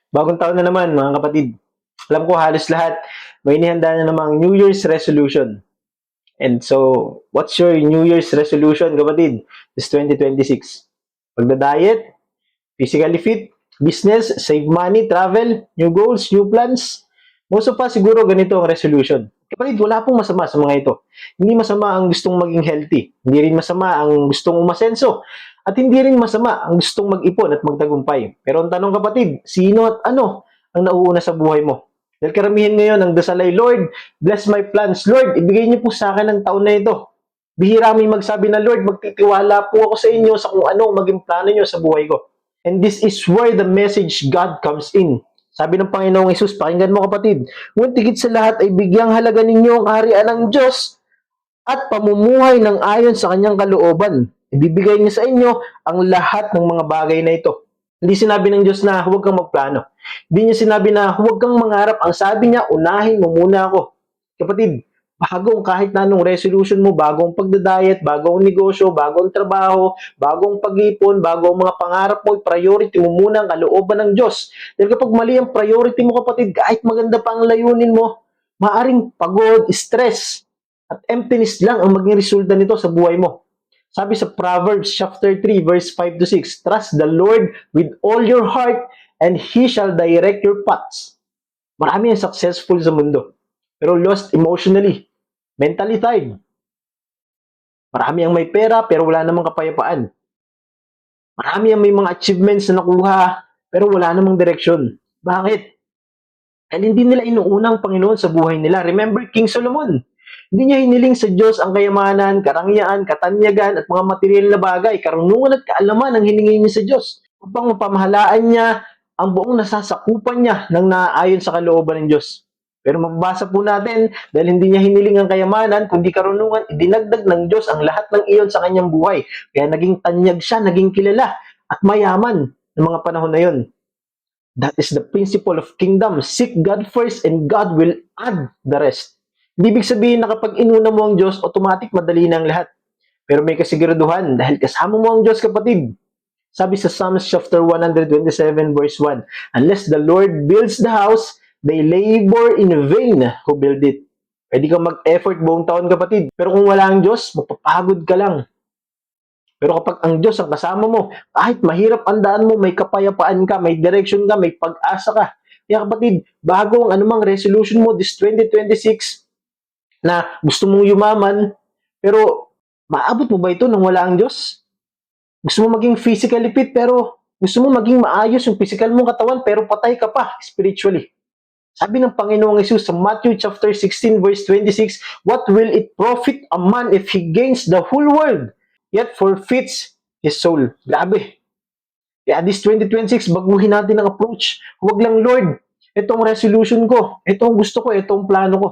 Bagong taon na naman, mga kapatid. Alam ko halos lahat may inihanda na namang New Year's resolution. And so, what's your New Year's resolution, kapatid? This 2026. Pagda-diet, physically fit, business, save money, travel, new goals, new plans. Most of us siguro ganito ang resolution. Kapatid, wala pong masama sa mga ito. Hindi masama ang gustong maging healthy. Hindi rin masama ang gustong umasenso. At hindi rin masama ang gustong mag-ipon at magtagumpay. Pero ang tanong, kapatid, sino at ano ang nauuna sa buhay mo? Dahil karamihan ngayon ang dasal ay, Lord, bless my plans. Lord, ibigay niyo po sa akin ang taon na ito. Bihira may magsabi na, Lord, magtitiwala po ako sa inyo sa kung anong maging plano niyo sa buhay ko. And this is where the message God comes in. Sabi ng Panginoong Hesus, pakinggan mo, kapatid, ngunit tigit sa lahat ay bigyang halaga ninyo ang kaharian ng Diyos at pamumuhay ng ayon sa kanyang kalooban. Ibibigay niya sa inyo ang lahat ng mga bagay na ito. Hindi sinabi ng Diyos na huwag kang magplano. Hindi niya sinabi na huwag kang mangarap. Ang sabi niya, unahin mo muna ako. Kapatid, bagong kahit na anong resolution mo, bagong pagda-diet, bagong negosyo, bagong trabaho, bagong pag-ipon, bagong mga pangarap mo, priority mo muna ang kalooban ng Diyos. Dahil kapag mali ang priority mo, kapatid, kahit maganda pa ang layunin mo, maaring pagod, stress, at emptiness lang ang maging resulta nito sa buhay mo. Sabi sa Proverbs chapter 3 verse 5 to 6, trust the Lord with all your heart and He shall direct your paths. Marami ang successful sa mundo, pero lost emotionally, mentally tired. Marami ang may pera pero wala namang kapayapaan. Marami ang may mga achievements na nakuha pero wala namang direksyon. Bakit? Dahil hindi nila inuunang Panginoon sa buhay nila. Remember King Solomon, hindi niya hiniling sa Diyos ang kayamanan, karangyaan, katanyagan at mga material na bagay. Karunungan at kaalaman ang hiningi niya sa Diyos upang mapamahalaan niya ang buong nasasakupan niya ng naayon sa kalooban ng Diyos. Pero mababasa po natin, dahil hindi niya hiniling ang kayamanan, kundi karunungan, idinagdag ng Diyos ang lahat ng iyon sa kanyang buhay. Kaya naging tanyag siya, naging kilala at mayaman ng mga panahon na yun. That is the principle of kingdom. Seek God first and God will add the rest. Hindi ibig sabihin na kapag inuna mo ang Diyos, automatic madali na ang lahat. Pero may kasiguraduhan dahil kasama mo ang Diyos, kapatid. Sabi sa Psalms chapter 127 verse 1, unless the Lord builds the house, they labor in vain who build it. Pwede kang mag-effort buong taon, kapatid. Pero kung wala ang Diyos, mapapagod ka lang. Pero kapag ang Diyos ang kasama mo, kahit mahirap ang daan mo, may kapayapaan ka, may direction ka, may pag-asa ka. Kaya kapatid, bago ang anumang resolution mo this 2026, na gusto mong yumaman, pero maabot mo ba ito nang wala ang Diyos? Gusto mo maging physically fit, pero gusto mo maging maayos yung physical mong katawan, pero patay ka pa spiritually. Sabi ng Panginoong Hesus sa Matthew chapter 16 verse 26, what will it profit a man if he gains the whole world, yet forfeits his soul? Grabe. Kaya this 2026, baguhin natin ang approach. Huwag lang, Lord, itong resolution ko, itong gusto ko, itong plano ko.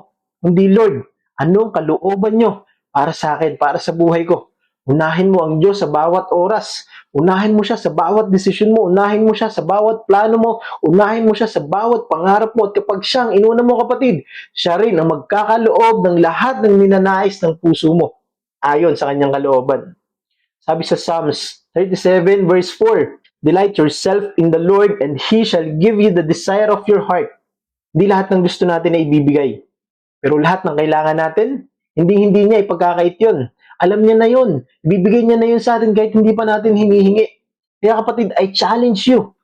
Hindi, Lord, anong kalooban nyo para sa akin, para sa buhay ko? Unahin mo ang Diyos sa bawat oras. Unahin mo siya sa bawat desisyon mo. Unahin mo siya sa bawat plano mo. Unahin mo siya sa bawat pangarap mo. At kapag siyang inuna mo, kapatid, siya rin ang magkakaloob ng lahat ng ninanais ng puso mo ayon sa kanyang kalooban. Sabi sa Psalms 37 verse 4, delight yourself in the Lord and He shall give you the desire of your heart. Hindi lahat ng gusto natin ay ibibigay. Pero lahat ng kailangan natin, hindi niya ipagkakait yun. Alam niya na yun. Ibibigay niya na yun sa atin kahit hindi pa natin hinihingi. Kaya kapatid, I challenge you.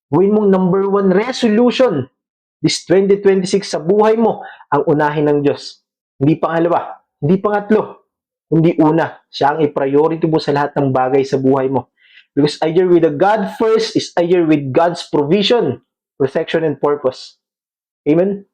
Gawin mong number 1 resolution this 2026 sa buhay mo ang unahin ng Diyos. Hindi pangalawa, hindi pangatlo, hindi una. Siya ang i-priority mo sa lahat ng bagay sa buhay mo. Because either with the God first is either with God's provision, protection, and purpose. Amen?